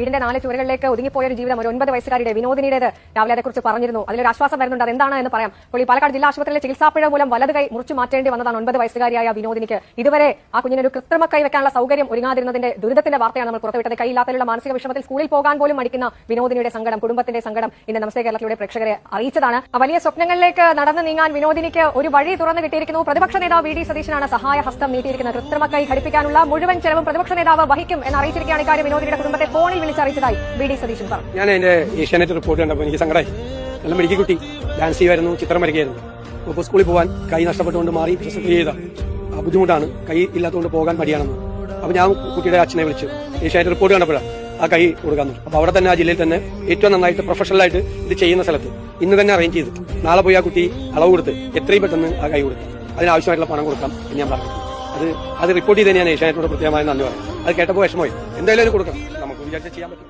വീടിന്റെ 4 ചുവരുകളിലേക്ക് ഒതുങ്ങിപ്പോയ ഒരു ജീവിതം ഒരു 9 വയസ്സുകാരിയുടെ വിനോദിനിയുടേത് രാവിലെ അതേക്കുറിച്ച് പറഞ്ഞിരുന്നു. അതിലൊരു ആശ്വാസം വരുന്നുണ്ട്. അതെന്താണ് എന്ന് പറയാം. ഇപ്പോൾ ഈ പാലക്കാട് ജില്ലാ ആശുപത്രിയിലെ ചികിത്സാപ്പിഴ മൂലം വലത് കൈ മുറിച്ചു മാറ്റേണ്ടി വന്നതാണ് 9 വയസ്സുകാരിയായ വിനോദിനിക്ക്. ഇതുവരെ ആ കുഞ്ഞിനൊരു കൃത്രിമ കൈ വെക്കാനുള്ള സൗകര്യം ഒരുങ്ങാതിരുന്നതിന്റെ ദുരിതത്തിന്റെ വാർത്തയാണ് നമ്മൾ പുറത്തുവിട്ടത്. കൈയില്ലാത്തതിലുള്ള മാനസിക വിഷമത്തിൽ സ്കൂളിൽ പോകാൻ പോലും മടിക്കുന്ന വിനോദിനിയുടെ സങ്കടം, കുടുംബത്തിന്റെ സങ്കടം ഇന്ന് നമസ്തേ കേരളത്തിലൂടെ പ്രേക്ഷകരെ അറിയിച്ചതാണ്. വലിയ സ്വപ്നങ്ങളിലേക്ക് നടന്നു നീങ്ങാൻ വിനോദിനിക്ക് ഒരു വഴി തുറന്നു കിട്ടിയിരിക്കുന്നു. പ്രതിപക്ഷ നേതാവ് വി ഡി സതീശനാണ് സഹായ ഹസ്തം നീട്ടിയിരിക്കുന്നത്. കൃത്രിമ കൈ ഘടിപ്പിക്കാനുള്ള മുഴുവൻ ചെലവും പ്രതിപക്ഷ നേതാവ് വഹിക്കും എന്നറിയിച്ചിരിക്കുകയാണ്. ഇക്കാര്യം വിനോദിനിയുടെ കുടുംബത്തെ ഫോണിൽ വിളിച്ചറിയിച്ചതായി വി ഡി സതീശൻ പറഞ്ഞു. ഞാൻ എന്റെ ഏഷ്യാനെറ്റ് റിപ്പോർട്ട് കണ്ടപ്പോൾ എനിക്ക് സങ്കടമായി. നല്ല മെഡിക്കൽ കുട്ടി ഡാൻസ് ചെയ്യുമായിരുന്നു, ചിത്രം വരയ്ക്കായിരുന്നു. ഇപ്പോൾ സ്കൂളിൽ പോകാൻ കൈ നഷ്ടപ്പെട്ടുകൊണ്ട് മാറി ചെയ്ത ബുദ്ധിമുട്ടാണ്, കൈ ഇല്ലാത്തതുകൊണ്ട് പോകാൻ മടിയാണെന്ന്. അപ്പൊ ഞാൻ കുട്ടിയുടെ അച്ഛനെ വിളിച്ചു ഏഷ്യാനെറ്റ് റിപ്പോർട്ട് കണ്ടപ്പോഴാണ് ആ കൈ കൊടുക്കാന്ന്. അപ്പൊ അവിടെ തന്നെ ആ ജില്ലയിൽ തന്നെ ഏറ്റവും നന്നായിട്ട് പ്രൊഫഷണലായിട്ട് ഇത് ചെയ്യുന്ന സ്ഥലത്ത് ഇന്ന് തന്നെ അറേഞ്ച് ചെയ്ത് നാളെ പോയി ആ കുട്ടി അളവ് കൊടുത്ത് എത്രയും പെട്ടെന്ന് ആ കൈ കൊടുക്കും, അതിനാവശ്യമായിട്ടുള്ള പണം കൊടുക്കാം എന്ന് ഞാൻ പറഞ്ഞു. അത് റിപ്പോർട്ട് ചെയ്ത് ഞാൻ ഏഷ്യാനെറ്റിനോട് പ്രത്യേകമായി നന്ദി പറയും. അത് കേട്ടപ്പോൾ വിഷമമായി. എന്തായാലും അത് കൊടുക്കണം, നമുക്ക് വിചാരിച്ചാൽ ചെയ്യാൻ പറ്റും.